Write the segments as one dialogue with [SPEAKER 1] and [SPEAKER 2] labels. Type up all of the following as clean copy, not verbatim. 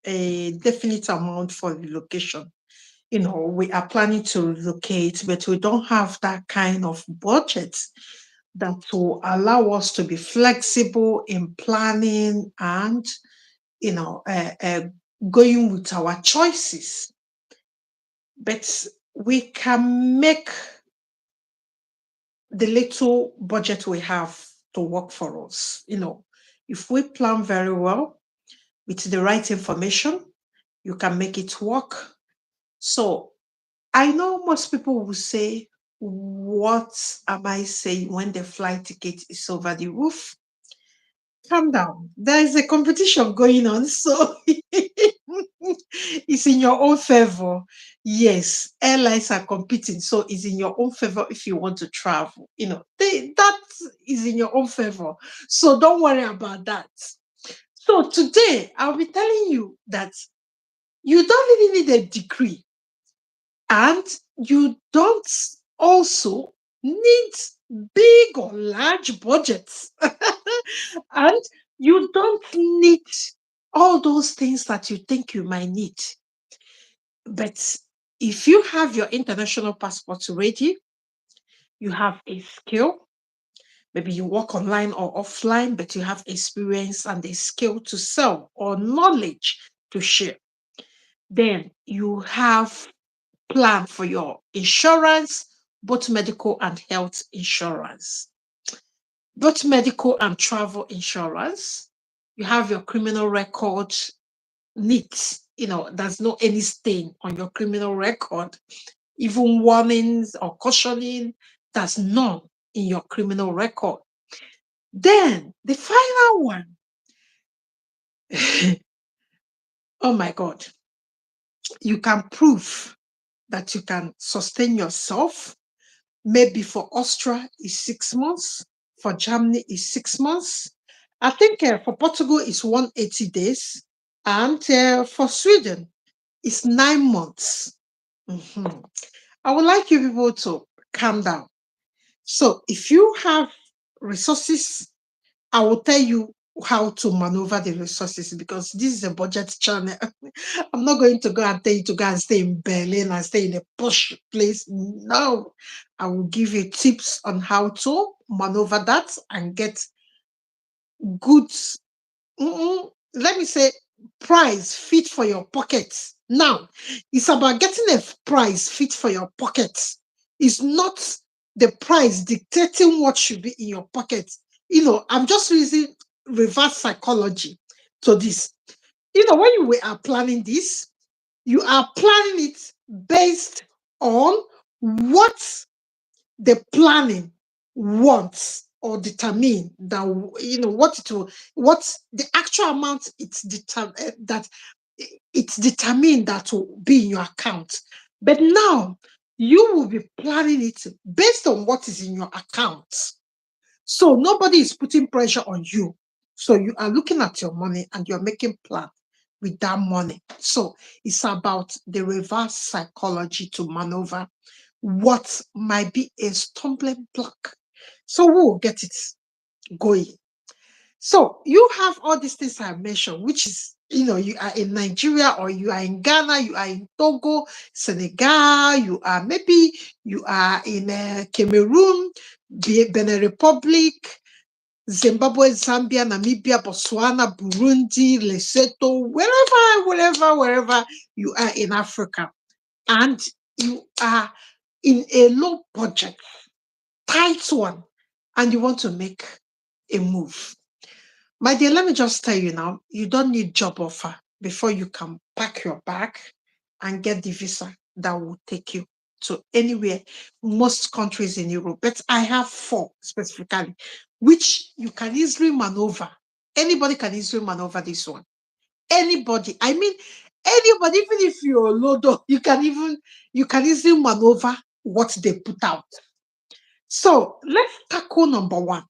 [SPEAKER 1] a definite amount for relocation. We are planning to relocate, but we don't have that kind of budget that will allow us to be flexible in planning and, you know, uh, uh, going with our choices. But we can make the little budget we have to work for us. If we plan very well with the right information, you can make it work. So I know most people will say, what am I saying when the flight ticket is over the roof? Calm down. There is a competition going on, so it's in your own favor. Yes, airlines are competing, so it's in your own favor if you want to travel. That is in your own favor. So don't worry about that. So today, I'll be telling you that you don't really need a degree, and you don't also need big or large budgets. And you don't need all those things that you think you might need. But if you have your international passport ready, you have a skill, maybe you work online or offline, but you have experience and a skill to sell or knowledge to share, then you have plan for your insurance, both medical and health insurance, both medical and travel insurance. You have your criminal record neat. There's no any stain on your criminal record, even warnings or cautioning. There's none in your criminal record. Then the final one, oh my God, you can prove that you can sustain yourself. Maybe for Austria is 6 months, for Germany is 6 months. I think for Portugal is 180 days, and for Sweden is 9 months. Mhm. I would like you people to calm down. So if you have resources, I will tell you how to maneuver the resources, because this is a budget channel. I'm not going to go and tell you to go and stay in Berlin and stay in a posh place. No, I will give you tips on how to maneuver that and get good, let me say, price fit for your pocket. Now, it's about getting a price fit for your pocket. It's not the price dictating what should be in your pocket. I'm just using reverse psychology to this. When you are planning this, you are planning it based on what the planning wants or determine that what the actual amount that it's determined that will be in your account. But now you will be planning it based on what is in your account. So nobody is putting pressure on you. So you are looking at your money and you're making plan with that money. So it's about the reverse psychology to maneuver what might be a stumbling block. So we will get it going. So you have all these things I mentioned, which is, you are in Nigeria, or you are in Ghana, you are in Togo, Senegal, you are in Cameroon, Benin Republic, Zimbabwe, Zambia, Namibia, Botswana, Burundi, Lesotho, wherever you are in Africa, and you are in a low budget, tight one, and you want to make a move. My dear, let me just tell you now, you don't need job offer before you can pack your bag and get the visa that will take you to anywhere, most countries in Europe. But I have 4 specifically, which you can easily maneuver. Anybody can easily maneuver this one. Anybody. I mean, anybody, even if you're a loader, you can easily maneuver what they put out. So let's tackle number 1.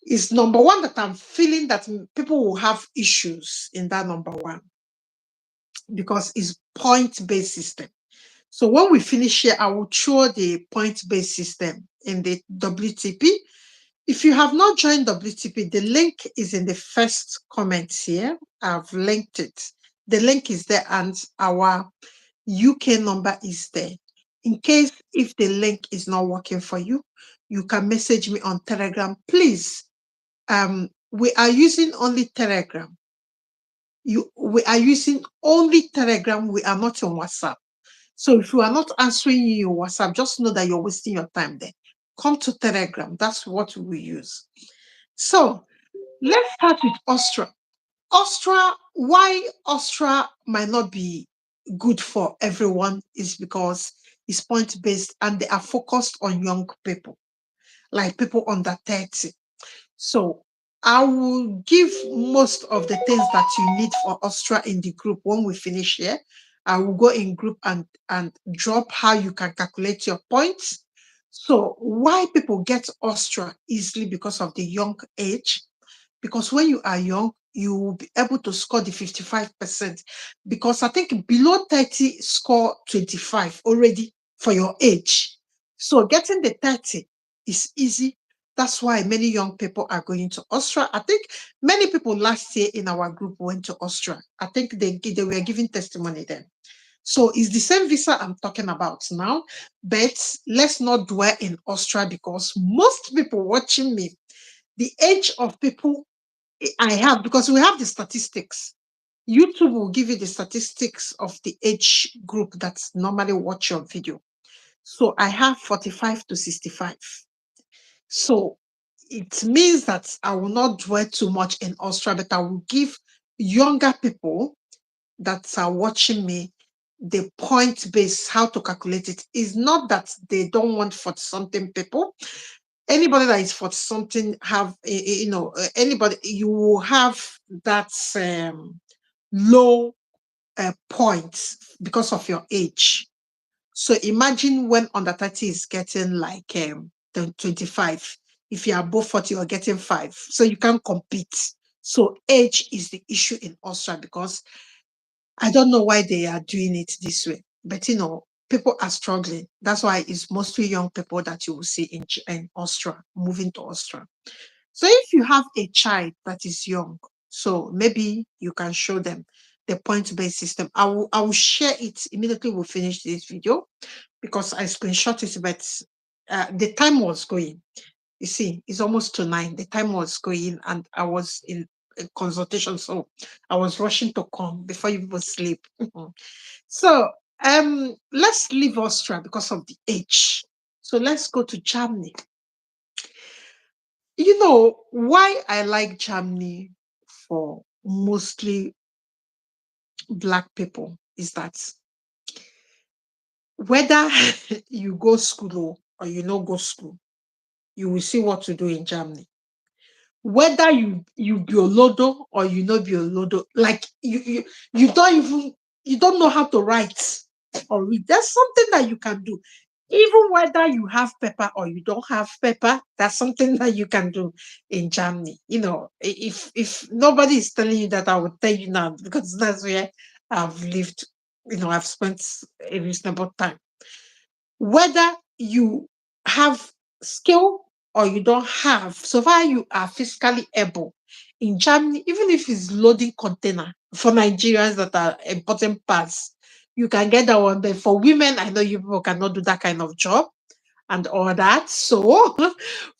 [SPEAKER 1] Is number 1 that I'm feeling that people will have issues in that number 1, because it's point-based system. So when we finish here, I will show the point-based system in the WTP. If you have not joined WTP, the link is in the first comment here. I've linked it. The link is there and our UK number is there. In case if the link is not working for you, you can message me on Telegram. Please, we are using only Telegram. We are using only Telegram. We are not on WhatsApp. So if you are not answering your WhatsApp, just know that you're wasting your time there. Come to Telegram. That's what we use. So let's start with Austria. Austria, why Austria might not be good for everyone is because it's point-based and they are focused on young people, like people under 30. So I will give most of the things that you need for Austria in the group when we finish here. I will go in group and drop how you can calculate your points. So why people get Austria easily because of the young age? Because when you are young, you will be able to score the 55%. Because I think below 30 score 25 already for your age. So getting the 30 is easy. That's why many young people are going to Austria. I think many people last year in our group went to Austria. I think they were giving testimony then. So it's the same visa I'm talking about now, but let's not dwell in Austria because most people watching me, the age of people I have, because we have the statistics. YouTube will give you the statistics of the age group that normally watch your video. So I have 45 to 65. So it means that I will not dwell too much in Austria, but I will give younger people that are watching me the point base, how to calculate it. Is not that they don't want 40 something people. Anybody that is 40 something have, anybody, you will have that low points because of your age. So imagine when under 30 is getting like 25. If you are above 40, you're getting 5. So you can't compete. So age is the issue in Austria because I don't know why they are doing it this way. But people are struggling. That's why it's mostly young people that you will see in Austria, moving to Austria. So if you have a child that is young, so maybe you can show them the point-based system. I will share it immediately we finish this video because I screenshot it, but the time was going. You see, it's almost to 9. The time was going and I was in a consultation, so I was rushing to come before you people sleep. So let's leave Austria because of the age. So let's go to Germany. You know why I like Germany for mostly Black people is that whether you go school or you no go school, you will see what to do in Germany. Whether you be Olodo or you no be Olodo, like you don't know how to write or read. There's something that you can do. Even whether you have paper or you don't have paper, that's something that you can do in Germany. If nobody is telling you that, I will tell you now because that's where I've lived. I've spent a reasonable time. Whether you have skill or you don't have, so far you are physically able. In Germany, even if it's loading container for Nigerians that are important parts, you can get that one. But for women, I know you people cannot do that kind of job and all that. So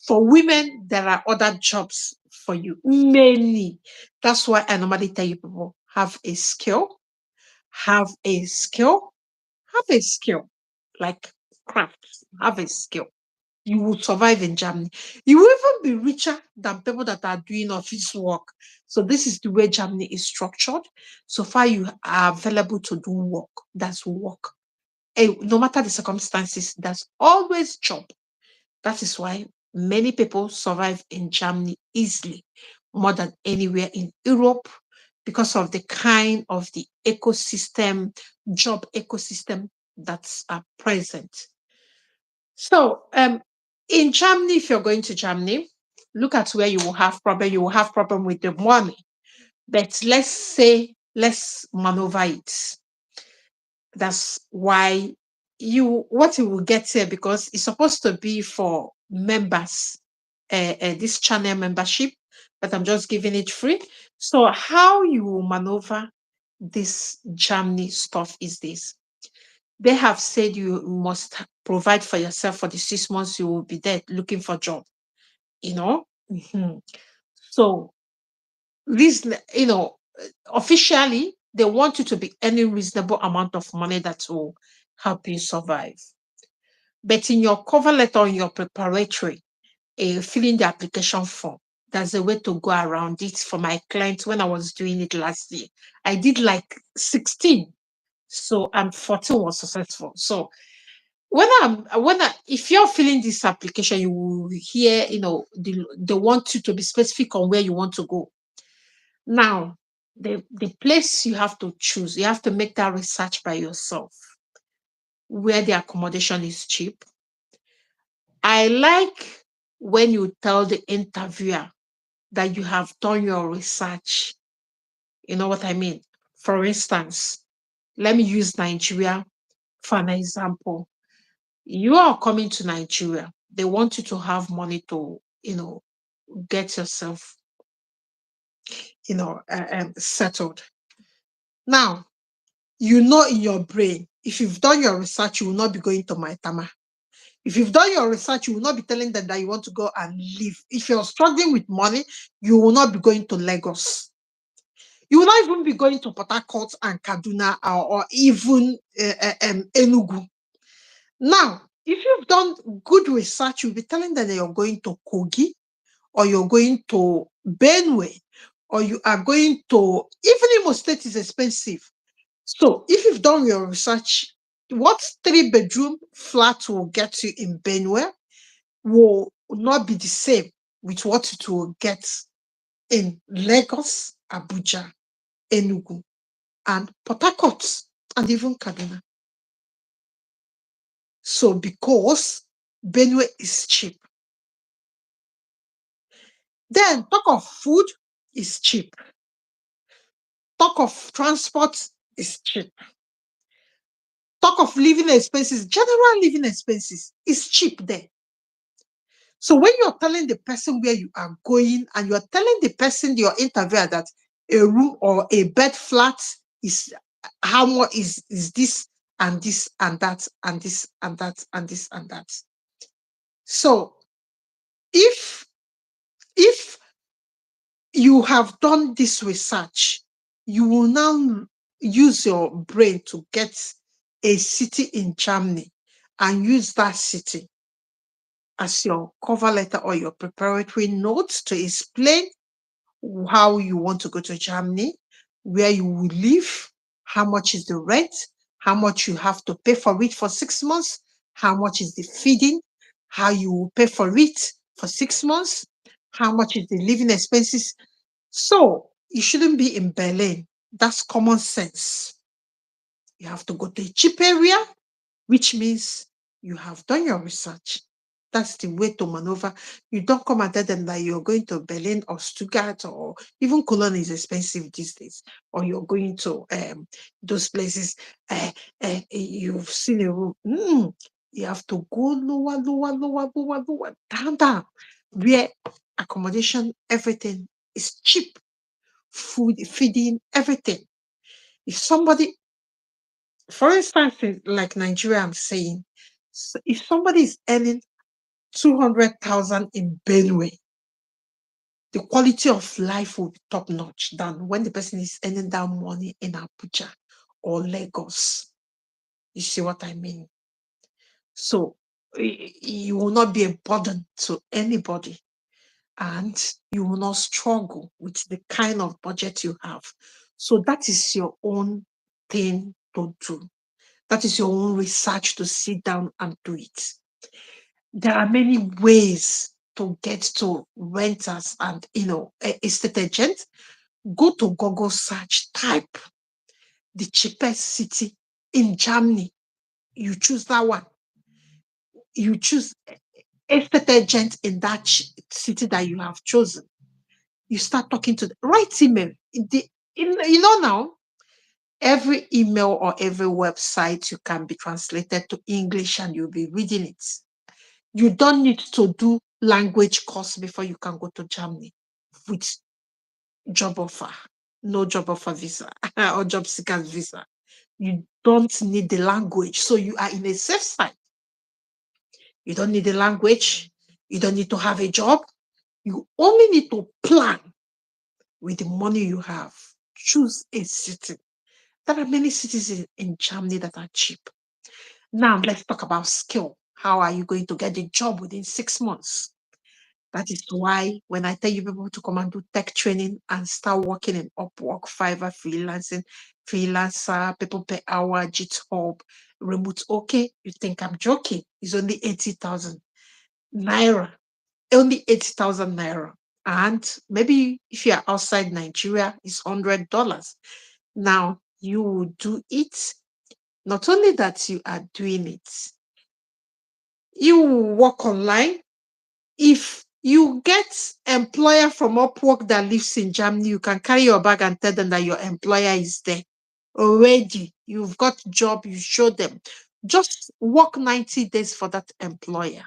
[SPEAKER 1] for women, there are other jobs for you. Many. That's why I normally tell you people have a skill, have a skill, have a skill, like craft, have a skill. You will survive in Germany. You will even be richer than people that are doing office work. So this is the way Germany is structured. So far, you are available to do work. That's work. No matter the circumstances, there's always job. That is why many people survive in Germany easily, more than anywhere in Europe, because of the kind of the ecosystem, job ecosystem that's present. So in Germany, if you're going to Germany, look at where you will have problem. You will have problem with the money. But let's maneuver it. That's why what you will get here, because it's supposed to be for members, this channel membership, but I'm just giving it free. So how you will maneuver this Germany stuff is this. They have said you must provide for yourself for the 6 months you will be there looking for job, you know. Mhm. So reason, officially they want you to be earning reasonable amount of money that will help you survive. But in your cover letter, in your preparatory, filling the application form, there's a way to go around it. For my clients, when I was doing it last year, I did like 16. So and 14 was successful. So if you're filling this application, you will hear, they want you to be specific on where you want to go. Now, the place you have to choose, you have to make that research by yourself, where the accommodation is cheap. I like when you tell the interviewer that you have done your research. You know what I mean? For instance, let me use Nigeria for an example. You are coming to Nigeria. They want you to have money to, get yourself, settled. Now, in your brain, if you've done your research, you will not be going to Maitama. If you've done your research, you will not be telling them that you want to go and live. If you're struggling with money, you will not be going to Lagos. You will not even be going to Port Harcourt and Kaduna, or even Enugu. Now, if you've done good research, you'll be telling them that you're going to Kogi, or you're going to Benue, or you are going to, even Imo State is expensive. So if you've done your research, what 3-bedroom flat will get you in Benue will not be the same with what it will get in Lagos, Abuja, Enugu, and Port Harcourt, and even Kaduna. So because Benue is cheap. Then talk of food is cheap. Talk of transport is cheap. Talk of living expenses, general living expenses is cheap there. So when you're telling the person where you are going, and you're telling the person, your interviewer, that a room or a bed flat is how much is this and this and that and this and that and this and that. So if you have done this research, you will now use your brain to get a city in Germany and use that city as your cover letter or your preparatory notes to explain how you want to go to Germany, where you will live, how much is the rent, how much you have to pay for it for 6 months, how much is the feeding, how you will pay for it for 6 months, how much is the living expenses. So you shouldn't be in Berlin. That's common sense. You have to go to a cheap area, which means you have done your research. That's the way to maneuver. You don't come and tell them that you're going to Berlin or Stuttgart, or even Cologne is expensive these days, or you're going to those places. You've seen a room. You have to go lower, lower, lower, lower, lower, down, down, where accommodation, everything is cheap. Food, feeding, everything. If somebody, for instance, like Nigeria, I'm saying, if somebody is earning 200,000 in Benue, the quality of life will be top notch than when the person is earning that money in Abuja or Lagos. You see what I mean? So you will not be a burden to anybody, and you will not struggle with the kind of budget you have. So that is your own thing to do. That is your own research to sit down and do it. There are many ways to get to renters and estate agent. Go to Google search, type the cheapest city in Germany. You choose that one. You choose estate agent in that city that you have chosen. You start talking to the right email. Now, every email or every website you can be translated to English and you'll be reading it. You don't need to do language course before you can go to Germany with job offer. no job offer visa or job seekers visa. You don't need the language. So you are in a safe side. You don't need the language. You don't need to have a job. You only need to plan with the money you have. Choose a city. There are many cities in Germany that are cheap. Now, let's talk about skill. How are you going to get a job within 6 months? That is why when I tell you people to come and do tech training and start working in Upwork, Fiverr, freelancing, freelancer, people per hour, GitHub, remote, okay, you think I'm joking. It's only 80,000 naira. Only 80,000 naira. And maybe if you're outside Nigeria, it's $100. Now, you will do it. Not only that you are doing it, you will work online. If you get employer from Upwork that lives in Germany, you can carry your bag and tell them that your employer is there already. You've got job, you show them. Just work 90 days for that employer.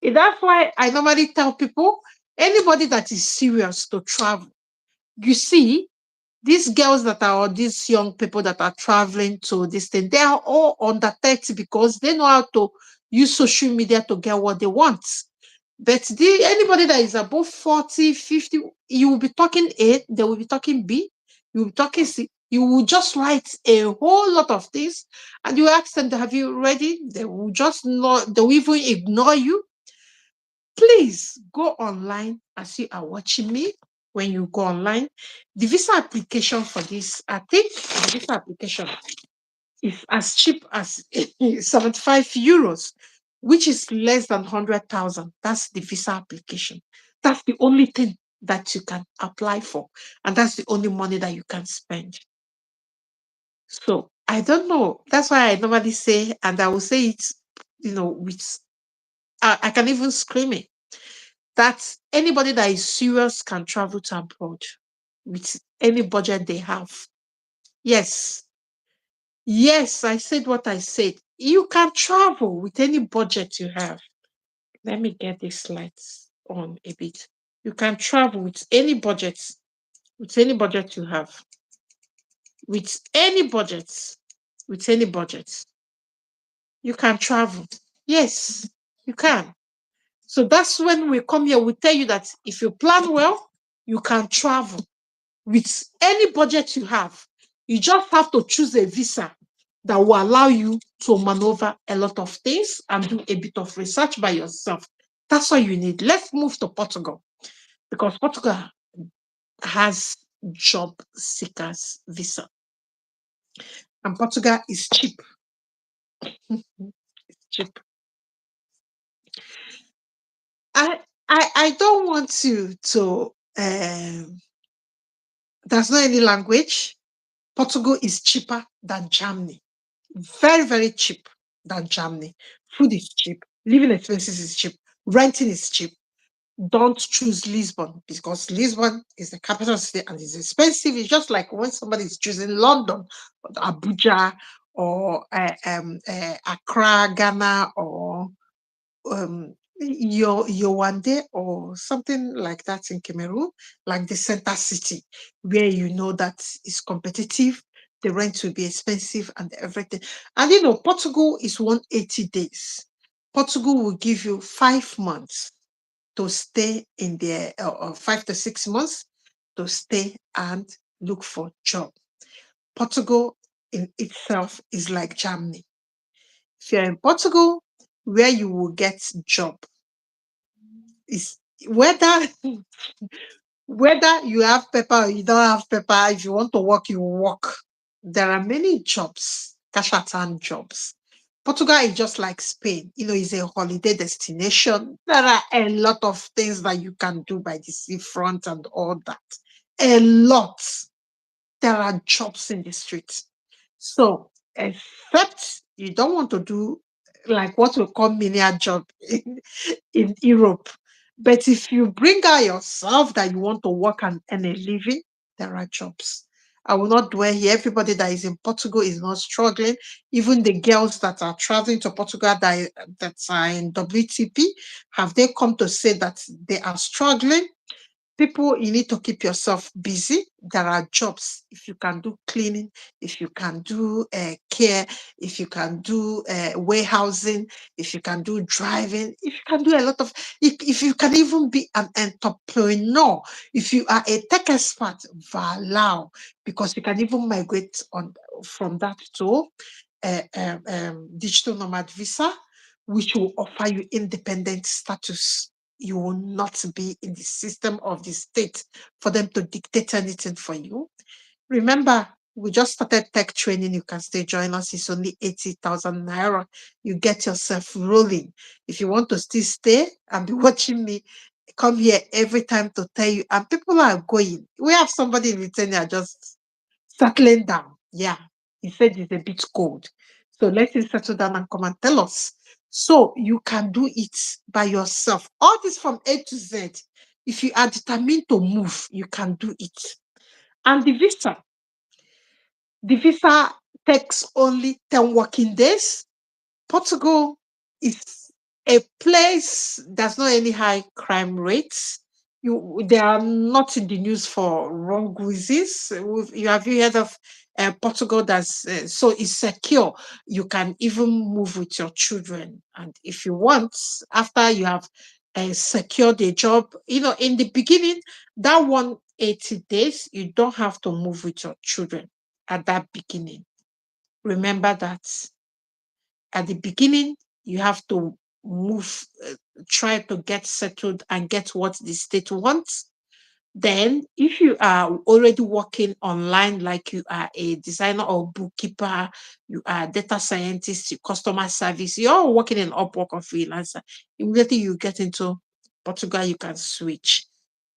[SPEAKER 1] That's why I normally tell people, anybody that is serious to travel, you see, these girls that are, or these young people that are traveling to this thing, they are all under 30 because they know how to use social media to get what they want. But anybody that is above 40, 50, you will be talking A, they will be talking B, you will be talking C. You will just write a whole lot of things and you ask them, have you ready? They will just not, they will even ignore you. Please go online as you are watching me. When you go online, the visa application for this, I think the visa application is as cheap as 75 euros, which is less than 100,000. That's the visa application. That's the only thing that you can apply for. And that's the only money that you can spend. So I don't know. That's why I normally say, and I will say it, with, I can even scream it, that anybody that is serious can travel to abroad with any budget they have. Yes. Yes, I said what I said. You can travel with any budget you have. Let me get these lights on a bit. You can travel with any budget you have, with any budget, with any budget. You can travel. Yes, you can. So that's when we come here, we tell you that if you plan well, you can travel with any budget you have. You just have to choose a visa that will allow you to maneuver a lot of things and do a bit of research by yourself. That's all you need. Let's move to Portugal because Portugal has job seekers visa and Portugal is cheap. It's cheap. I don't want you to there's not any language. Portugal is cheaper than Germany. Very, very cheap than Germany. Food is cheap. Living expenses is cheap. Renting is cheap. Don't choose Lisbon because Lisbon is the capital city and it's expensive. It's just like when somebody is choosing London, or Abuja, or Accra, Ghana, or Yowande or something like that in Cameroon, like the center city, where you know that is competitive, the rent will be expensive and everything. And Portugal is 180 days. Portugal will give you 5 months to stay in there, or 5 to 6 months to stay and look for job. Portugal in itself is like Germany. If you're in Portugal, where you will get job is whether whether you have paper or you don't have paper. If you want to work, you work. There are many jobs, cash at hand jobs. Portugal is just like Spain. It's a holiday destination. There are a lot of things that you can do by the seafront and all that. A lot. There are jobs in the street. So, except you don't want to do like what we call menial job in Europe. But if you bring out yourself that you want to work and earn a living, there are jobs. I will not dwell here. Everybody that is in Portugal is not struggling. Even the girls that are traveling to Portugal that are in WTP, have they come to say that they are struggling? People, you need to keep yourself busy. There are jobs. If you can do cleaning, if you can do care, if you can do warehousing, if you can do driving, if you can do a lot of, if you can even be an entrepreneur, if you are a tech expert, voila, because you can even migrate on from that to digital nomad visa, which will offer you independent status. You will not be in the system of the state for them to dictate anything for you. Remember, we just started tech training. You can still join us. It's only 80,000 naira. You get yourself rolling. If you want to still stay and be watching me, come here every time to tell you. And people are going. We have somebody in Lithuania just settling down. Yeah, he said it's a bit cold. So let him settle down and come and tell us. So you can do it by yourself. All this from A to Z. If you are determined to move, you can do it. And the visa takes only 10 working days. Portugal is a place that's not any high crime rates. They are not in the news for wrong reasons. Have you heard of Portugal? That's so it's secure. You can even move with your children, and if you want, after you have secured a job, in the beginning, that 180 days, you don't have to move with your children at that beginning. Remember that at the beginning, you have to move, try to get settled and get what the state wants. Then, if you are already working online, like you are a designer or bookkeeper, you are data scientist, you customer service, you're all working in Upwork or freelancer, immediately you get into Portugal, you can switch.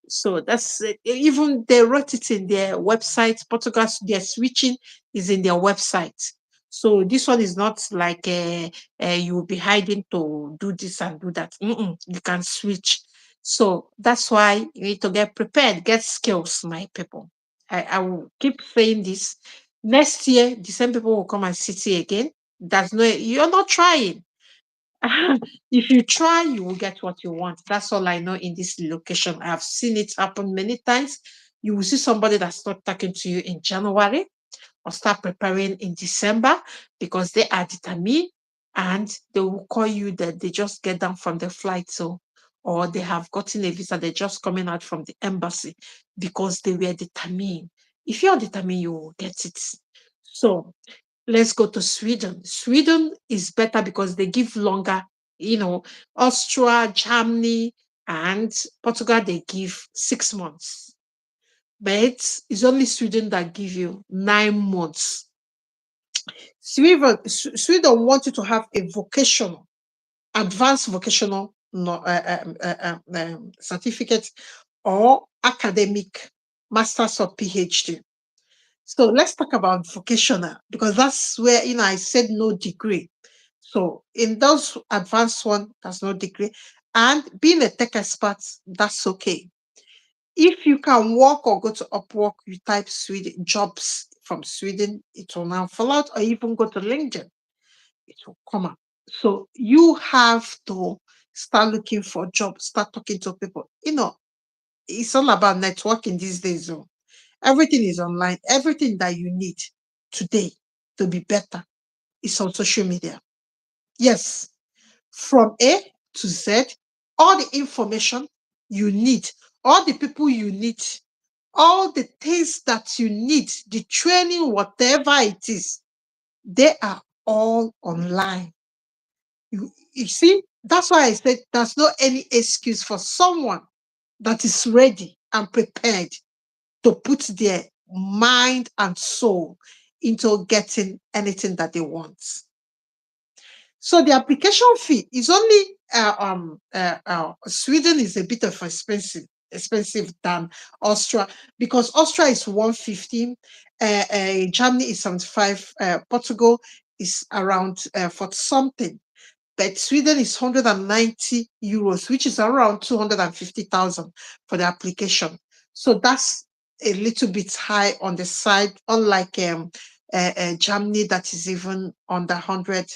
[SPEAKER 1] So that's even they wrote it in their website. Portugal, their switching is in their website. So this one is not like you will be hiding to do this and do that. You can switch. So that's why you need to get prepared, get skills, my people. I will keep saying this. Next year, the same people will come and sit here again. That's no, you're not trying. If you try, you will get what you want. That's all I know in this location. I have seen it happen many times. You will see somebody that start talking to you in January or start preparing in December because they are determined and they will call you that they just get down from the flight. So, or they have gotten a visa, they're just coming out from the embassy because they were determined. If you're determined, you will get it. So let's go to Sweden. Sweden is better because they give longer, Austria, Germany, and Portugal, they give 6 months. But it's only Sweden that give you 9 months. Sweden wants you to have a vocational, advanced vocational certificate or academic master's or PhD. So let's talk about vocational because that's where I said no degree. So in those advanced one, there's no degree. And being a tech expert, that's okay. If you can work or go to Upwork, you type Sweden jobs from Sweden, it will now fall out, or even go to LinkedIn, it will come up. So you have to start looking for jobs, start talking to people. It's all about networking these days. So everything is online. Everything that you need today to be better is on social media. Yes, from A to Z, all the information you need, all the people you need, all the things that you need, the training, whatever it is, they are all online. You see, that's why I said there's no any excuse for someone that is ready and prepared to put their mind and soul into getting anything that they want. So the application fee is only Sweden is a bit of expensive than Austria because Austria is 115, Germany is 75, Portugal is around 40 something, but Sweden is 190 euros, which is around 250,000 for the application. So that's a little bit high on the side, unlike Germany that is even under 100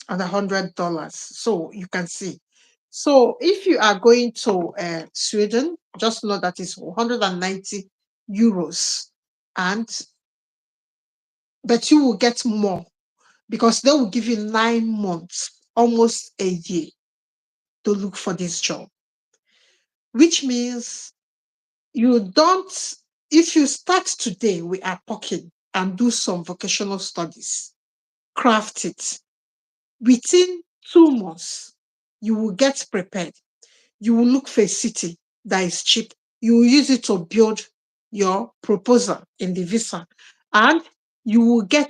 [SPEAKER 1] $100. So you can see. So if you are going to Sweden, just know that it's 190 euros, and but you will get more because they will give you 9 months, almost a year, to look for this job, which means you don't, if you start today, we are talking, and do some vocational studies, craft it. Within 2 months, you will get prepared. You will look for a city that is cheap. You will use it to build your proposal in the visa, and you will get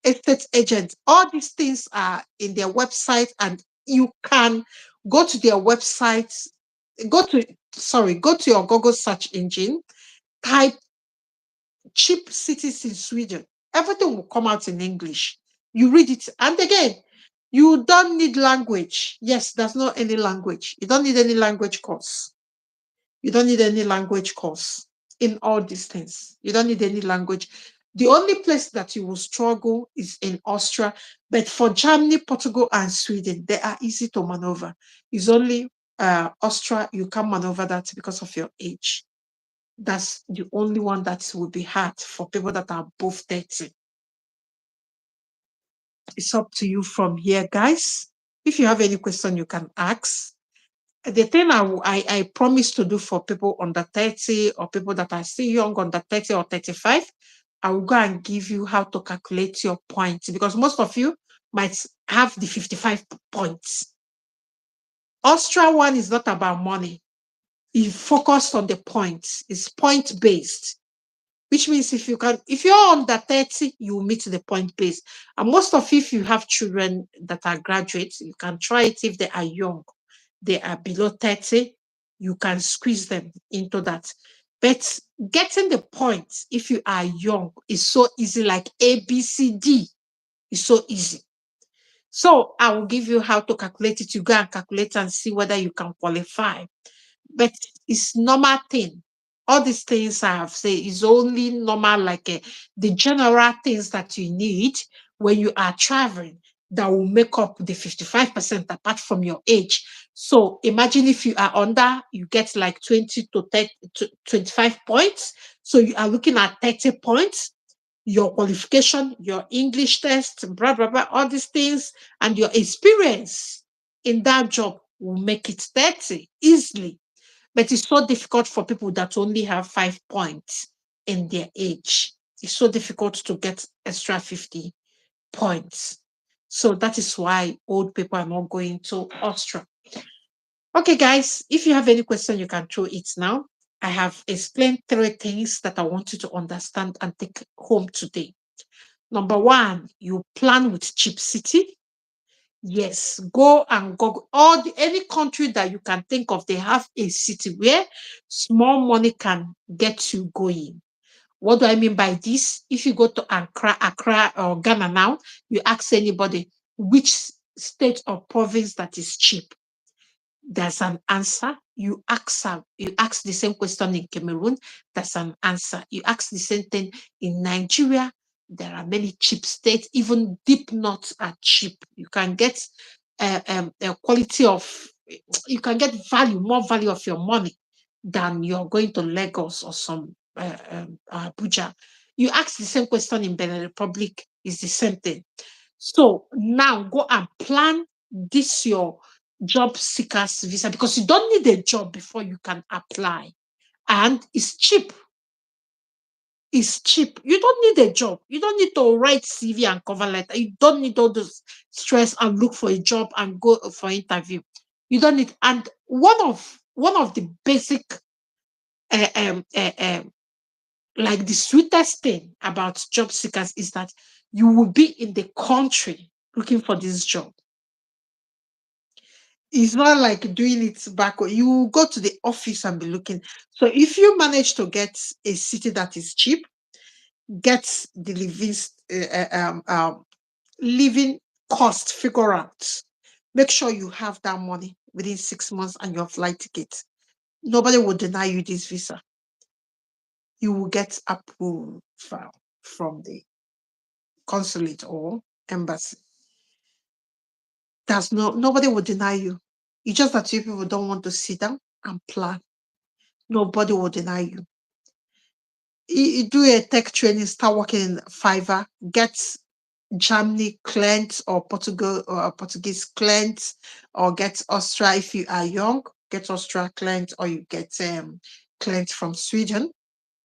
[SPEAKER 1] estate agents. All these things are in their website, and you can go to their website, go to your Google search engine, type cheap cities in Sweden. Everything will come out in English. You read it, and again, you don't need language. Yes, there's not any language. You don't need any language course. You don't need any language course in all these things. You don't need any language. The only place that you will struggle is in Austria, but for Germany, Portugal, and Sweden, they are easy to maneuver. It's only Austria you can maneuver that because of your age. That's the only one that will be hard for people that are above 30. It's up to you from here, guys. If you have any question, you can ask. The thing I promise to do for people under 30 or people that are still young, under 30 or 35, I will go and give you how to calculate your points, because most of you might have the 55 points. Austria one is not about money. It focused on the points. It's point based, which means if you're under 30, you meet the point base. And most of you, if you have children that are graduates, you can try it. If they are young, they are below 30, you can squeeze them into that. But getting the point, if you are young, is so easy, like ABCD is so easy. So I will give you how to calculate it. You go and calculate and see whether you can qualify. But it's normal thing. All these things I have said is only normal, like the general things that you need when you are traveling that will make up the 55% apart from your age. So imagine if you are under, you get like 20 to 30 to 25 points. So you are looking at 30 points, your qualification, your English test, blah, blah, blah, all these things, and your experience in that job will make it 30 easily. But it's so difficult for people that only have 5 points in their age. It's so difficult to get extra 50 points. So that is why old people are not going to Austria. Okay, guys, if you have any question, you can throw it now. I have explained 3 things that I want you to understand and take home today. Number 1, you plan with cheap city. Yes, go and go any country that you can think of, they have a city where small money can get you going. What do I mean by this? If you go to Accra or Ghana now, you ask anybody which state or province that is cheap. There's an answer. You ask the same question in Cameroon, there's an answer. You ask the same thing in Nigeria. There are many cheap states. Even deep nuts are cheap. You can get a quality of, you can get more value of your money than you're going to Lagos or some Abuja. You ask the same question in Benin Republic, is the same thing. So now go and plan this your job seekers visa, because you don't need a job before you can apply, and it's cheap. It's cheap. You don't need a job. You don't need to write CV and cover letter. You don't need all those stress and look for a job and go for interview. You don't need. And one of the basic, uh, um, uh, um, like the sweetest thing about job seekers is that you will be in the country looking for this job. It's not like doing it back. You go to the office and be looking. So if you manage to get a city that is cheap, get the living cost figure out. Make sure you have that money within 6 months and your flight ticket. Nobody will deny you this visa. You will get approval from the consulate or embassy. Nobody will deny you. It's just that you people don't want to sit down and plan. Nobody will deny you. You do a tech training, start working in Fiverr, get Germany clients or Portugal or Portuguese clients, or get Austria if you are young, get Austria clients, or you get clients from Sweden.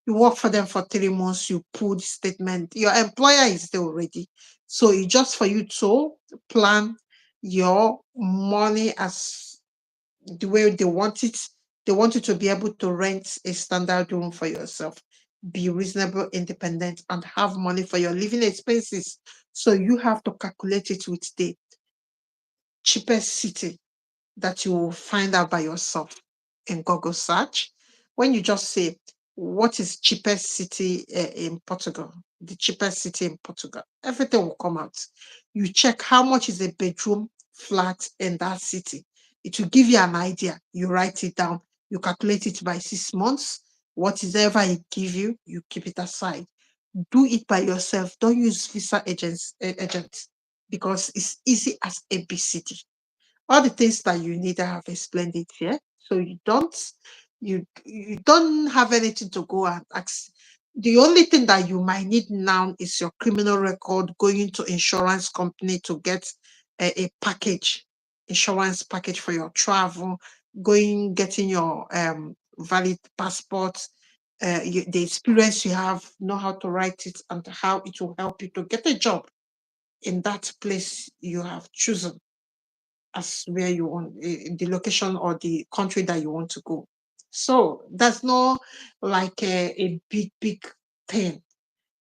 [SPEAKER 1] You work for them for 3 months, you pull the statement. Your employer is there already. So it's just for you to plan your money as the way they want it. They want you to be able to rent a standard room for yourself, be reasonable, independent, and have money for your living expenses. So you have to calculate it with the cheapest city that you will find out by yourself in Google search. When you just say, what is cheapest city in Portugal? The cheapest city in Portugal. Everything will come out. You check how much is a bedroom flat in that city. It will give you an idea. You write it down. You calculate it by 6 months. What is ever it give you, you keep it aside. Do it by yourself. Don't use visa agents because it's easy as ABCD. All the things that you need, I have explained it here. So you don't have anything to go and ask. The only thing that you might need now is your criminal record, going to insurance company to get a package, insurance package for your travel, going getting your valid passport, the experience you have, know how to write it, and how it will help you to get a job in that place you have chosen as where you want the location or the country that you want to go. So that's not like a big thing.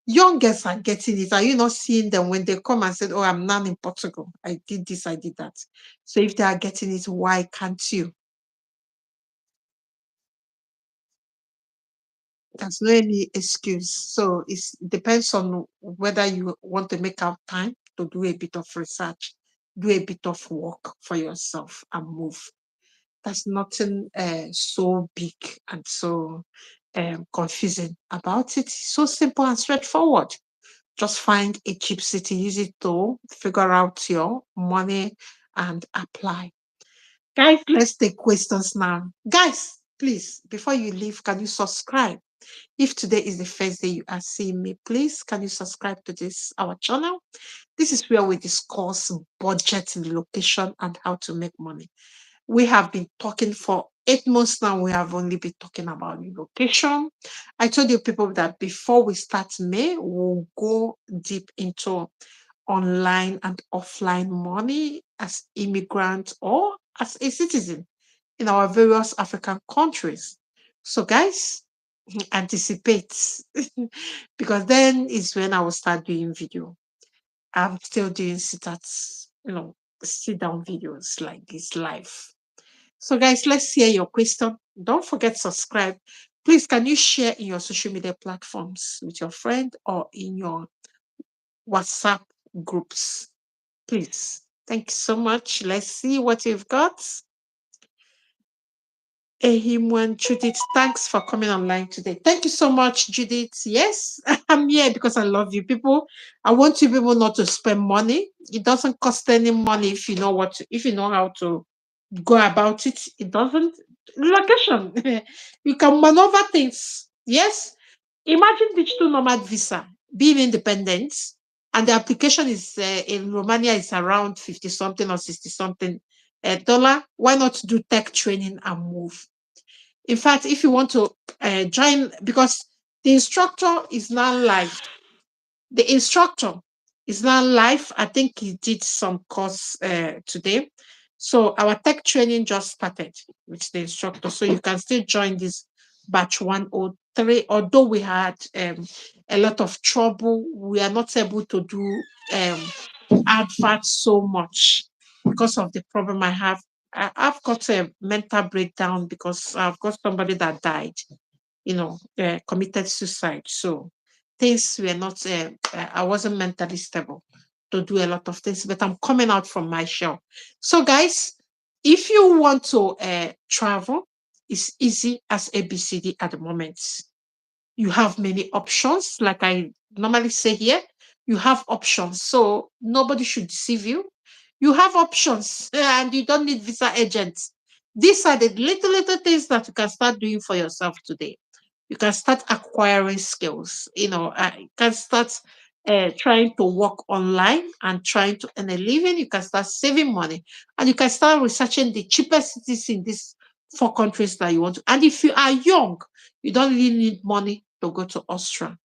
[SPEAKER 1] Young girls are getting it. Are you not seeing them when they come and said, "Oh, I'm now in Portugal. I did this, I did that." So if they are getting it, why can't you? There's no any excuse. So it depends on whether you want to make out time to do a bit of research, do a bit of work for yourself, and move. There's nothing so big and so confusing about it. It's so simple and straightforward. Just find a cheap city, use it to figure out your money and apply. Guys, let's take questions now. Guys, please, before you leave, can you subscribe? If today is the first day you are seeing me, please can you subscribe to this our channel? This is where we discuss budget, relocation, and how to make money. We have been talking for 8 months now. We have only been talking about relocation. I told you people that before we start May, we'll go deep into online and offline money as immigrant or as a citizen in our various African countries. So, guys, anticipate because then is when I will start doing video. I'm still doing sit down videos like this live. So, guys, let's hear your question. Don't forget to subscribe. Please, can you share in your social media platforms with your friend or in your WhatsApp groups? Please. Thank you so much. Let's see what you've got. Ehimwan Judith, thanks for coming online today. Thank you so much, Judith. Yes, I'm here because I love you people. I want you people not to spend money. It doesn't cost any money if you know if you know how to go about it. It doesn't. Location. You can maneuver things. Yes. Imagine digital nomad visa, being independent, and the application is in Romania is around 50 something or 60 something dollar. Why not do tech training and move? In fact, if you want to join, because the instructor is now live, the instructor is now live. I think he did some course today. So our tech training just started with the instructor. So you can still join this batch 103. Although we had a lot of trouble, we are not able to do adverts so much because of the problem I have. I've got a mental breakdown because I've got somebody that died, committed suicide. So things were not, I wasn't mentally stable to do a lot of things, but I'm coming out from my shell. So, guys, if you want to travel, it's easy as ABCD at the moment. You have many options. Like I normally say here, you have options. So nobody should deceive you. You have options and you don't need visa agents. These are the little things that you can start doing for yourself today. You can start acquiring skills. You can start trying to work online and trying to earn a living. You can start saving money and you can start researching the cheapest cities in these four countries that you want to. And if you are young, you don't really need money to go to Austria.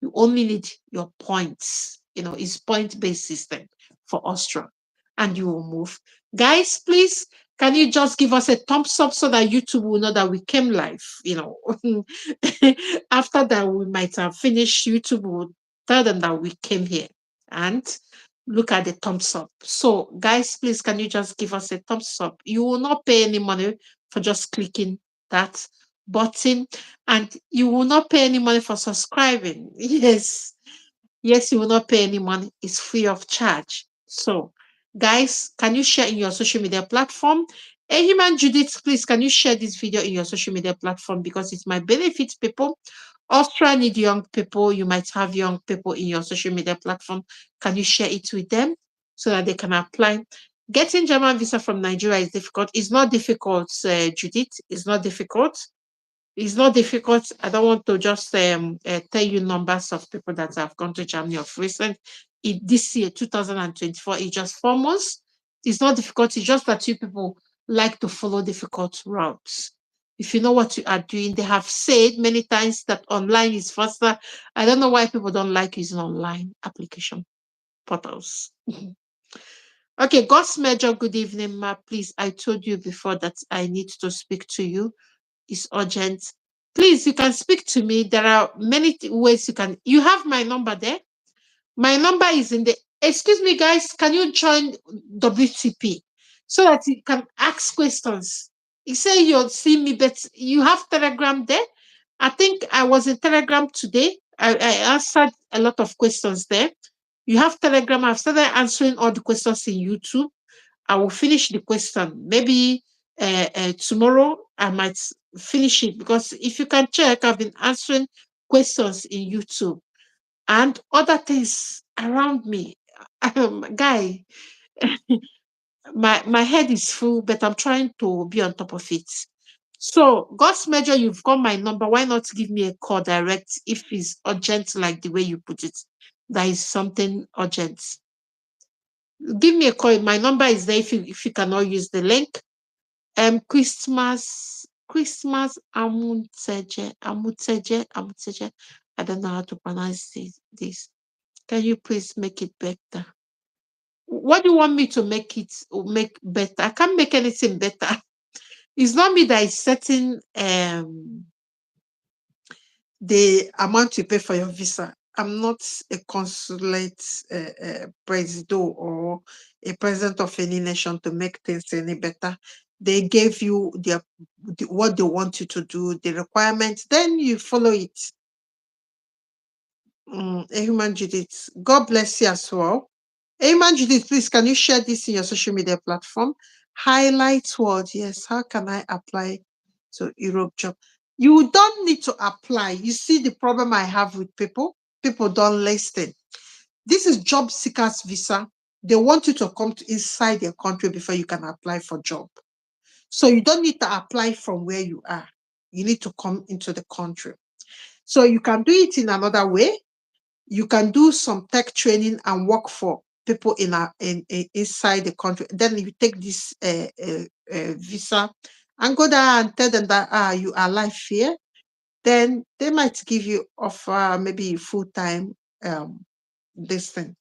[SPEAKER 1] You only need your points. It's point-based system for Austria, and you will move. Guys, please, can you just give us a thumbs up so that YouTube will know that we came live? After that, we might have finished. YouTube will tell them that we came here and look at the thumbs up. So, guys, please, can you just give us a thumbs up? You will not pay any money for just clicking that button, and you will not pay any money for subscribing. Yes, you will not pay any money. It's free of charge. So, guys, can you share in your social media platform? Hey, Human Judith, please, can you share this video in your social media platform because it might benefit people. Austria need young people. You might have young people in your social media platform. Can you share it with them so that they can apply? Getting German visa from Nigeria is difficult. It's not difficult, Judith. It's not difficult. It's not difficult. I don't want to just tell you numbers of people that have gone to Germany of recent. This year, 2024, it's just 4 months. It's not difficult. It's just that you people like to follow difficult routes. If you know what you are doing, they have said many times that online is faster. I don't know why people don't like using online application portals. Okay, God's Major, good evening, ma. Please, I told you before that I need to speak to you. It's urgent. Please, you can speak to me. There are many ways you can. You have my number there. My number is in the. Excuse me, guys. Can you join WTP so that you can ask questions? You say you'll see me, but you have Telegram there. I think I was in Telegram today. I answered a lot of questions there. You have Telegram. I've started answering all the questions in YouTube. I will finish the question. Maybe tomorrow I might finish it because if you can check, I've been answering questions in YouTube and other things around me. Guy, my head is full, but I'm trying to be on top of it. So, God's Major, you've got my number. Why not give me a call direct if it's urgent, like the way you put it? That is something urgent. Give me a call. My number is there if you cannot use the link. Christmas Amutseje. I don't know how to pronounce this. Can you please make it better? What do you want me to make better? I can't make anything better. It's not me that is setting the amount you pay for your visa. I'm not a consulate president or a president of any nation to make things any better. They gave you what they want you to do, the requirements, then you follow it. Human Judith, God bless you as well. Human Judith, please, can you share this in your social media platform? Highlight word, yes. How can I apply to Europe job? You don't need to apply. You see the problem I have with people? People don't listen. This is job seekers visa. They want you to come to inside their country before you can apply for job. So you don't need to apply from where you are. You need to come into the country. So you can do it in another way. You can do some tech training and work for people inside the country. Then you take this visa and go there and tell them that you are live here. Then they might give you offer maybe full-time this thing.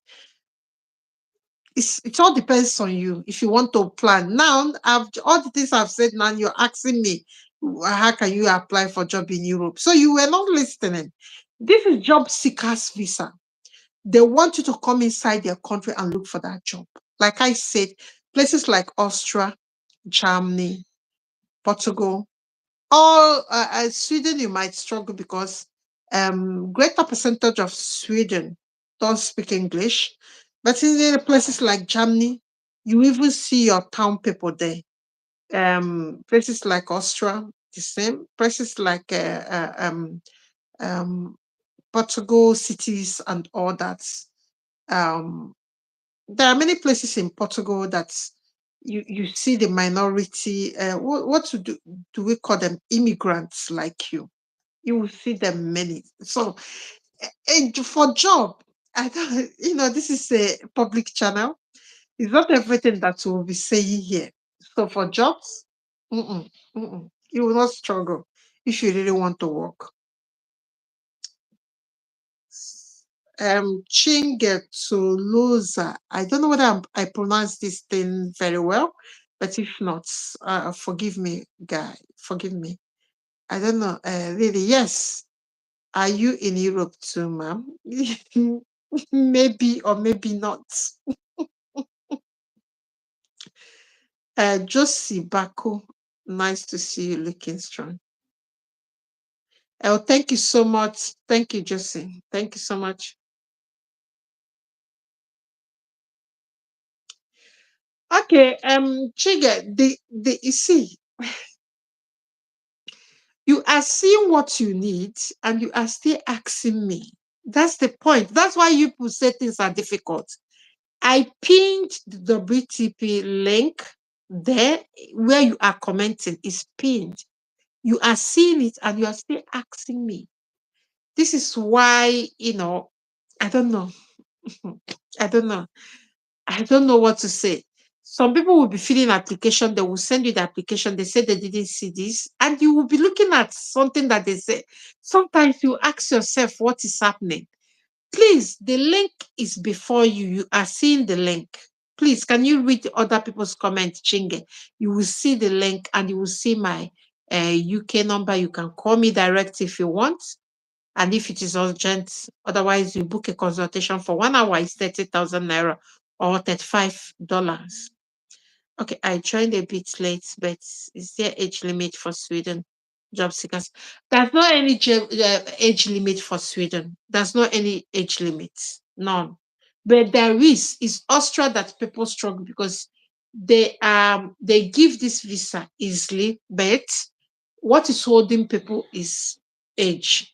[SPEAKER 1] It all depends on you if you want to plan. Now, all the things I've said now, you're asking me, how can you apply for job in Europe? So you were not listening. This is job seekers visa. They want you to come inside their country and look for that job. Like I said, places like Austria, Germany, Portugal, or Sweden, you might struggle because greater percentage of Sweden don't speak English. But in the places like Germany, you even see your town people there. Places like Austria, the same. Places like Portugal cities and all that. Um, There are many places in Portugal that you see the minority. What do we call them? Immigrants like you. You will see them many. So, and for job, I don't. This is a public channel. It's not everything that we'll be saying here. So for jobs, mm-mm, mm-mm, you will not struggle if you really want to work. Chingetuluza. I don't know whether I pronounce this thing very well, but if not, forgive me, guy. Forgive me. I don't know. Really, yes. Are you in Europe too, ma'am? Maybe or maybe not. Josie Baku, nice to see you looking strong. Oh, thank you so much. Thank you, Josie. Thank you so much. Okay, Chige, you see, you are seeing what you need and you are still asking me. That's the point. That's why you people say things are difficult. I pinned the WTP link there where you are commenting is pinned. You are seeing it and you are still asking me. This is why, I don't know. I don't know. I don't know what to say. Some people will be filling application, they will send you the application, they say they didn't see this, and you will be looking at something that they say. Sometimes you ask yourself what is happening. Please, the link is before you. You are seeing the link. Please, can you read other people's comments, Chinge? You will see the link and you will see my UK number. You can call me direct if you want. And if it is urgent, otherwise you book a consultation for 1 hour is 30,000 naira or $35. Okay, I joined a bit late, but is there age limit for Sweden job seekers? There's not any age limit for Sweden. There's not any age limit. None. But there is Austria that people struggle because they give this visa easily, but what is holding people is age.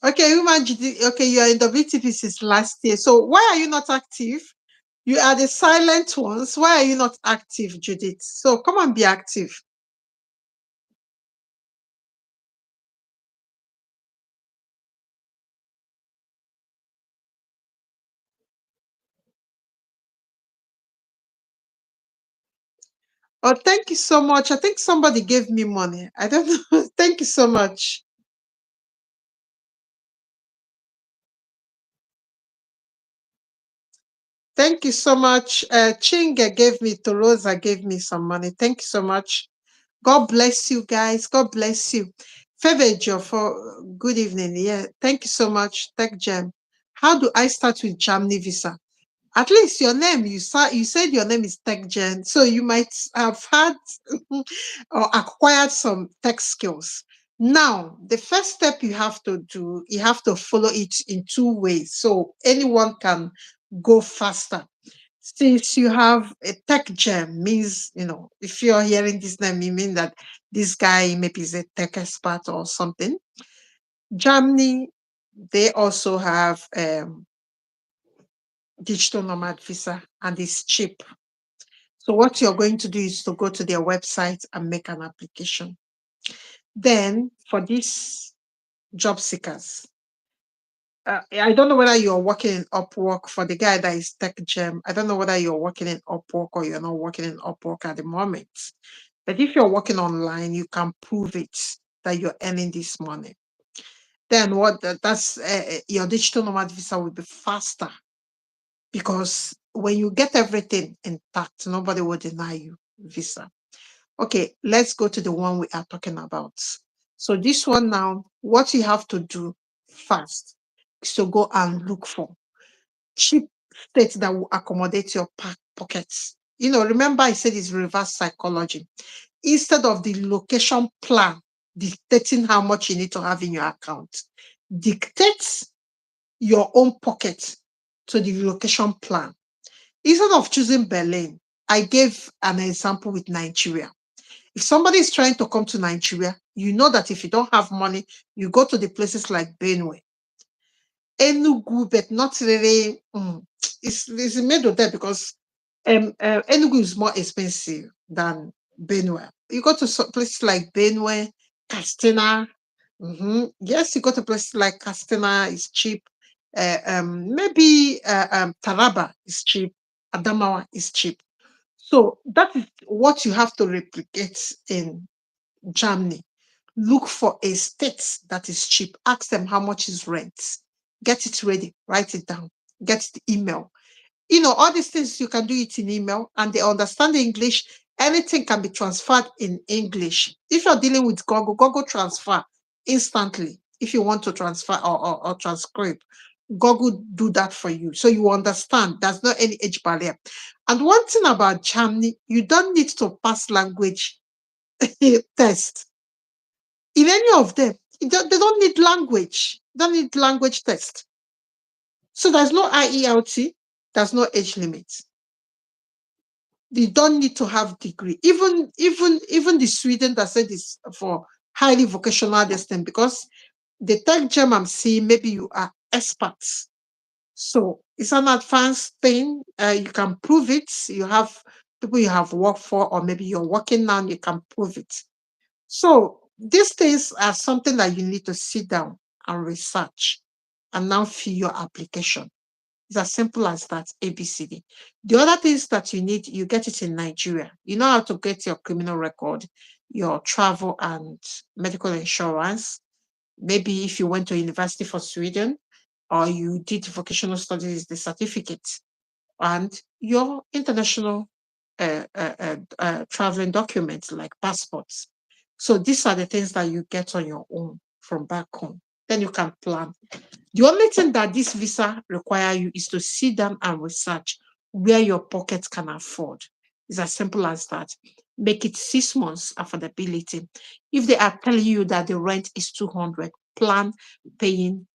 [SPEAKER 1] Okay, human okay, you are in WTP since last year. So why are you not active? You are the silent ones. Why are you not active, Judith? So come and be active. Oh, thank you so much. I think somebody gave me money. I don't know. Thank you so much. Thank you so much. Chinga gave me, Torosa gave me some money. Thank you so much. God bless you guys. God bless you. Fevejo for good evening. Yeah, thank you so much. Tech Gem. How do I start with Germany visa? At least your name, you said your name is Tech Gen, so you might have had or acquired some tech skills. Now, the first step you have to do, you have to follow it in two ways, so anyone can go faster. Since you have a tech gem, means if you're hearing this name, you mean that this guy maybe is a tech expert or something. Germany, they also have digital nomad visa and it's cheap. So what you're going to do is to go to their website and make an application. Then for these job seekers, I don't know whether you're working in Upwork for the guy that is Tech Gem. I don't know whether you're working in Upwork or you're not working in Upwork at the moment. But if you're working online, you can prove it that you're earning this money. Then that's your digital nomad visa will be faster because when you get everything intact, nobody will deny you visa. Okay, let's go to the one we are talking about. So this one now, what you have to do first is to go and look for cheap states that will accommodate your pockets. Remember I said it's reverse psychology. Instead of the location plan dictating how much you need to have in your account, dictate your own pocket to the location plan. Instead of choosing Berlin, I gave an example with Nigeria. If somebody is trying to come to Nigeria, you know that if you don't have money, you go to the places like Benue. Enugu, but not really. It's made of that because Enugu is more expensive than Benue. You go to places like Benue, Castina. Yes, you go to places like Castina, it's cheap. Maybe Taraba is cheap. Adamawa is cheap. So that is what you have to replicate in Germany. Look for a state that is cheap. Ask them how much is rent. Get it ready. Write it down. Get the email. All these things you can do it in email and they understand the English. Anything can be transferred in English. If you're dealing with Google transfer instantly. If you want to transfer or transcribe, Google do that for you. So you understand there's not any age barrier. And one thing about Germany, you don't need to pass language test. In any of them, they don't need language. They don't need language test. So there's no IELT, there's no age limit. They don't need to have degree. Even the Sweden that said this for highly vocational distance, because the tech gem I'm seeing, maybe you are experts. So it's an advanced thing. You can prove it. You have people you have worked for, or maybe you're working now and you can prove it. So these things are something that you need to sit down and research and now fill your application. It's as simple as that, ABCD. The other things that you need, you get it in Nigeria. You know how to get your criminal record, your travel and medical insurance. Maybe if you went to university for Sweden or you did vocational studies, the certificate and your international traveling documents like passports. So these are the things that you get on your own from back home. Then you can plan. The only thing that this visa require you is to sit down and research where your pocket can afford. It's as simple as that. Make it 6 months affordability. If they are telling you that the rent is 200, plan paying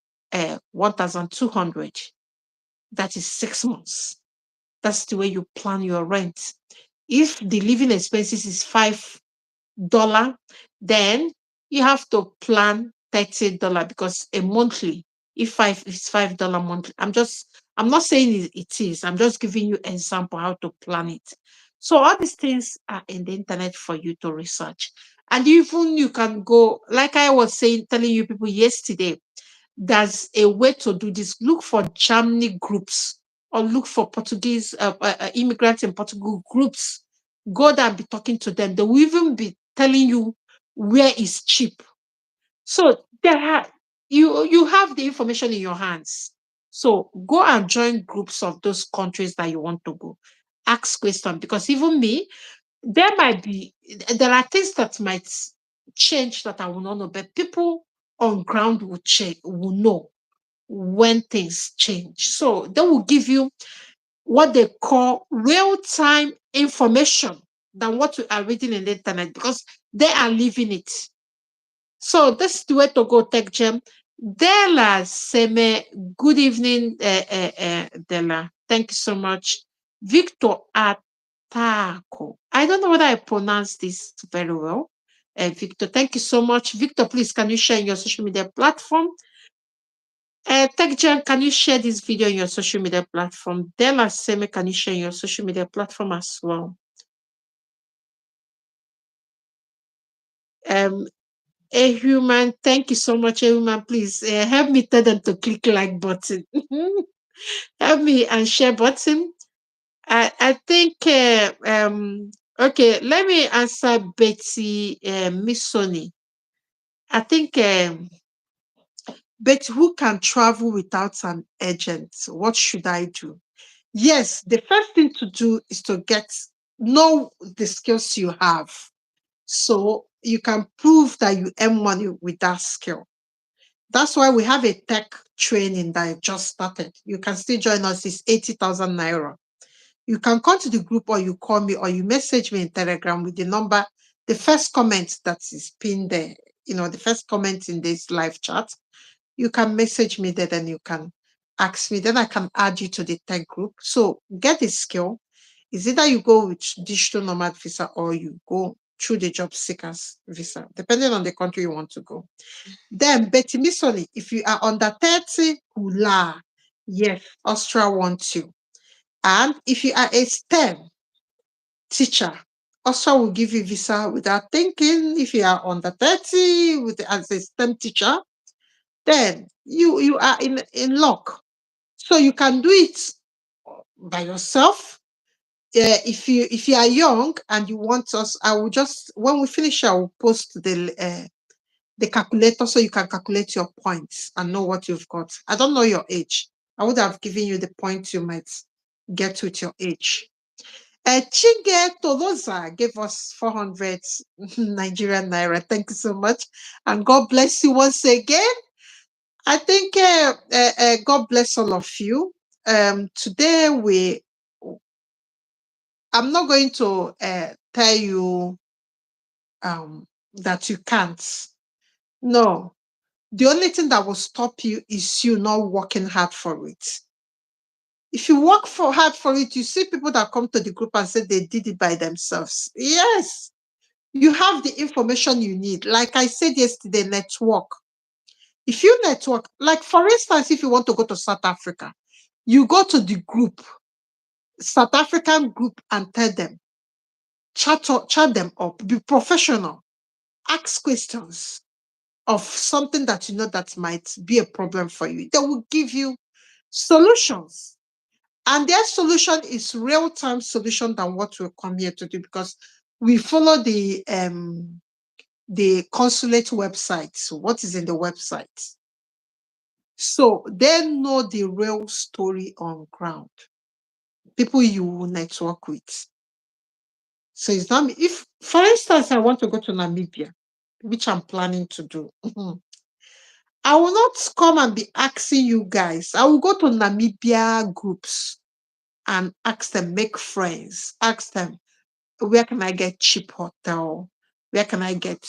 [SPEAKER 1] 1,200. That is 6 months. That's the way you plan your rent. If the living expenses is $5, then you have to plan $30 because a monthly, if five is $5 monthly. I'm not saying it is. I'm just giving you example how to plan it. So all these things are in the internet for you to research. And even you can go, like I was saying, telling you people yesterday, there's a way to do this. Look for Germany groups or look for Portuguese immigrants in Portugal groups. Go there and be talking to them. They will even be telling you where is cheap. So you have the information in your hands. So go and join groups of those countries that you want to go. Ask questions because even me, there are things that might change that I will not know, but people on ground will know when things change. So they will give you what they call real-time information than what you are reading in the internet because they are living it. So this is the way to go, Tech Gem. Della Seme, good evening, Della. Thank you so much. Victor Atako. I don't know whether I pronounced this very well. Victor, thank you so much. Victor, please, can you share in your social media platform? Tech Gem, can you share this video in your social media platform? Della Seme, can you share in your social media platform as well? A human, thank you so much, a human. Please help me tell them to click like button. Help me and share button. I think okay. Let me answer Betty Missoni. I think Betty, who can travel without an agent? What should I do? Yes, the first thing to do is to know the skills you have, so you can prove that you earn money with that skill. That's why we have a tech training that I just started. You can still join us. It's 80,000 naira. You can come to the group or you call me or you message me in Telegram with the number. The first comment that is pinned there, the first comment in this live chat, you can message me there, then you can ask me. Then I can add you to the tech group. So get a skill. Is either you go with digital nomad visa or you go through the job seekers visa, depending on the country you want to go. Then, Betty Misoli, if you are under 30, hula, yes, Austria wants you. And if you are a STEM teacher, Austria will give you visa without thinking. If you are under 30 as a STEM teacher, then you are in luck. So you can do it by yourself. If you are young and you want us, I will just, when we finish, I will post the calculator so you can calculate your points and know what you've got. I don't know your age. I would have given you the points you might get with your age. Chinge Tolosa gave us 400 Nigerian Naira. Thank you so much. And God bless you once again. I think God bless all of you. Today I'm not going to tell you that you can't. No. The only thing that will stop you is you not working hard for it. If you work hard for it, you see people that come to the group and say they did it by themselves. Yes, you have the information you need. Like I said yesterday, network. If you network, like for instance, if you want to go to South Africa, you go to the group, South African group, and tell them, chat them up, be professional, ask questions of something that you know that might be a problem for you. They will give you solutions. And their solution is real-time solution than what we come here to do, because we follow the consulate website. So what is in the website? So they know the real story on ground. People you will network with. So it's not, if, for instance, I want to go to Namibia, which I'm planning to do. I will not come and be asking you guys. I will go to Namibia groups and ask them, make friends, ask them, where can I get cheap hotel? Where can I get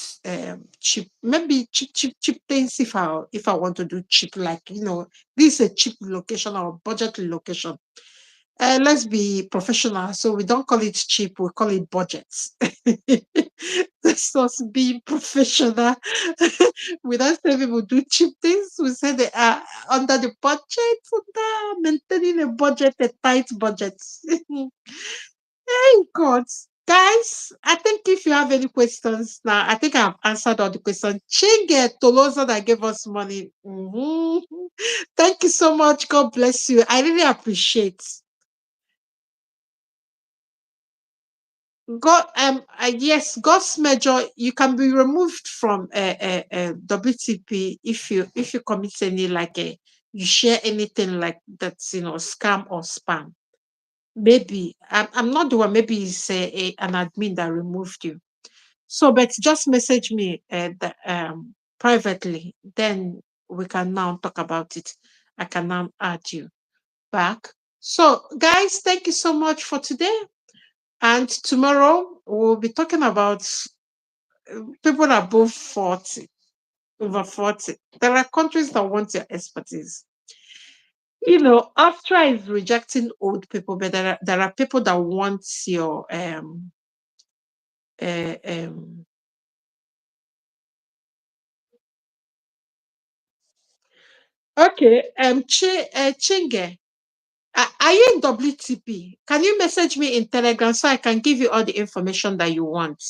[SPEAKER 1] cheap, maybe cheap things if I want to do cheap, like, this is a cheap location or budget location. Let's be professional. So we don't call it cheap, we call it budgets. Let's just be professional. We don't say people do cheap things. We say they are under the budget, under maintaining a budget, a tight budget. Hey, God. Guys, I think if you have any questions now, I think I've answered all the questions. Chinge Tolosa that gave us money. Thank you so much. God bless you. I really appreciate. God, yes, God's measure. You can be removed from WTP if you commit any, like you share anything like that's scam or spam. Maybe I'm not the one. Maybe it's an admin that removed you. So, but just message me privately. Then we can now talk about it. I can now add you back. So, guys, thank you so much for today. And tomorrow we'll be talking about people above 40, over 40. There are countries that want your expertise. Austria is rejecting old people, but there are people that want your uh, um okay, Chinge, are you in WTP? Can you message me in Telegram so I can give you all the information that you want?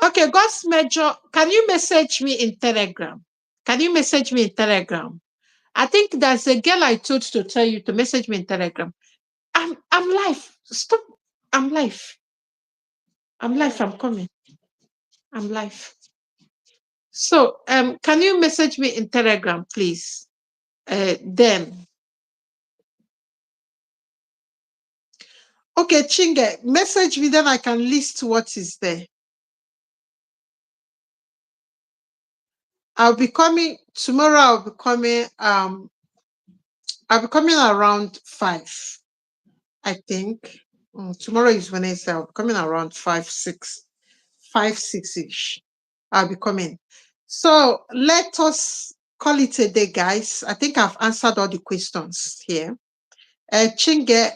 [SPEAKER 1] Okay, God's major. Can you message me in Telegram? Can you message me in Telegram? I think there's a girl I told to tell you to message me in Telegram. I'm live. Stop. I'm live. I'm live. I'm coming. I'm live. So can you message me in Telegram, please? Then. Okay, Chinge, message me, then I can list what is there. I'll be coming tomorrow. I'll be coming around 5, I think. Tomorrow is Wednesday. I'll be coming around 5, 6 ish. I'll be coming. So let us call it a day, guys. I think I've answered all the questions here. Chinge,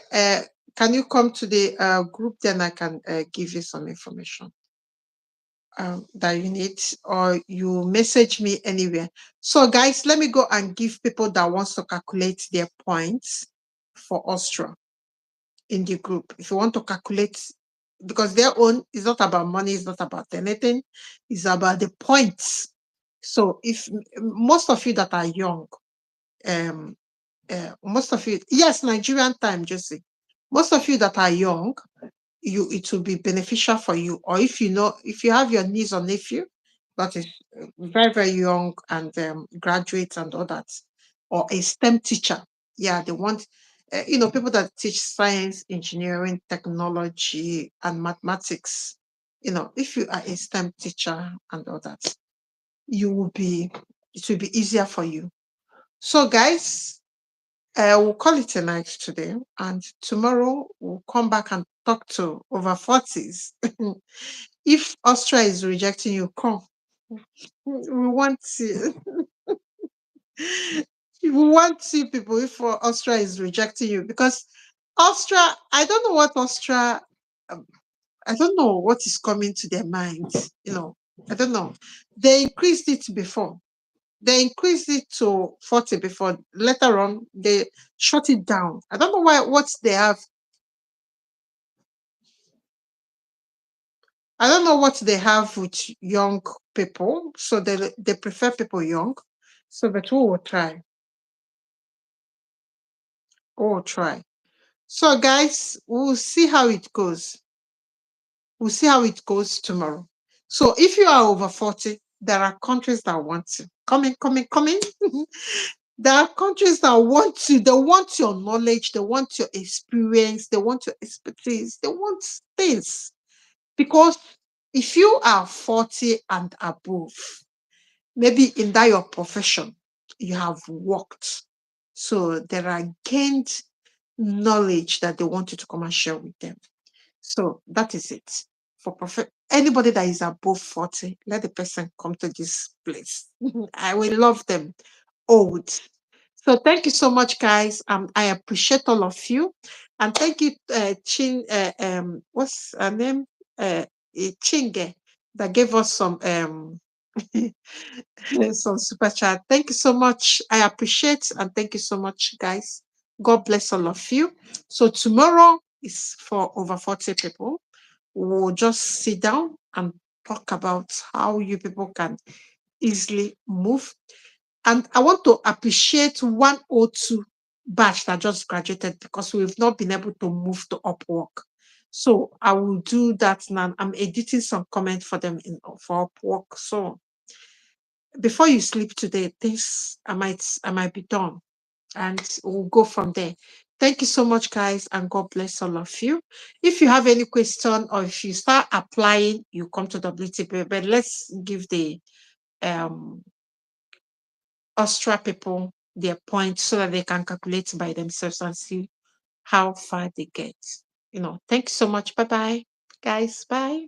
[SPEAKER 1] can you come to the group? Then I can give you some information that you need, or you message me anywhere. So, guys, let me go and give people that wants to calculate their points for Austria in the group. If you want to calculate, because their own is not about money, it's not about anything, it's about the points. So, if most of you that are young, um, most of you, yes, Nigerian time, Josie. Most of you that are young, it will be beneficial for you. Or if you know, if you have your niece or nephew that is very, very young and graduates and all that, or a STEM teacher, yeah, they want, people that teach science, engineering, technology, and mathematics. If you are a STEM teacher and all that, it will be easier for you. So, guys, we'll call it a night today, and tomorrow we'll come back and talk to over 40s. If Austria is rejecting you, come. We want to, we want to see people if Austria is rejecting you, because Austria, I don't know what Austria, um, I don't know what is coming to their minds. I don't know. They increased it before. They increased it to 40 before. Later on, they shut it down. I don't know what they have. I don't know what they have with young people. So they prefer people young. So, but we will try. We will try. So, guys, we'll see how it goes. We'll see how it goes tomorrow. So, if you are over 40, there are countries that want to. Come in, come in, come in. There are countries that want to. They want your knowledge. They want your experience. They want your expertise. They want things. Because if you are 40 and above, maybe in that your profession, you have worked. So there are gained knowledge that they want you to come and share with them. So that is it. For anybody that is above 40, let the person come to this place. I will love them old. So thank you so much, guys. I appreciate all of you. And thank you, what's her name? Chinge, that gave us some some super chat. Thank you so much. I appreciate, and thank you so much, guys. God bless all of you. So tomorrow is for over 40 people. We'll just sit down and talk about how you people can easily move. And I want to appreciate 102 batch that just graduated, because we've not been able to move to Upwork. So I will do that now. I'm editing some comment for them for Upwork. So before you sleep today, things I might be done, and we'll go from there. Thank you so much, guys, and God bless all of you. If you have any question, or if you start applying, you come to WTP. But let's give the Austria people their points so that they can calculate by themselves and see how far they get. Thank you so much. Bye bye, guys. Bye.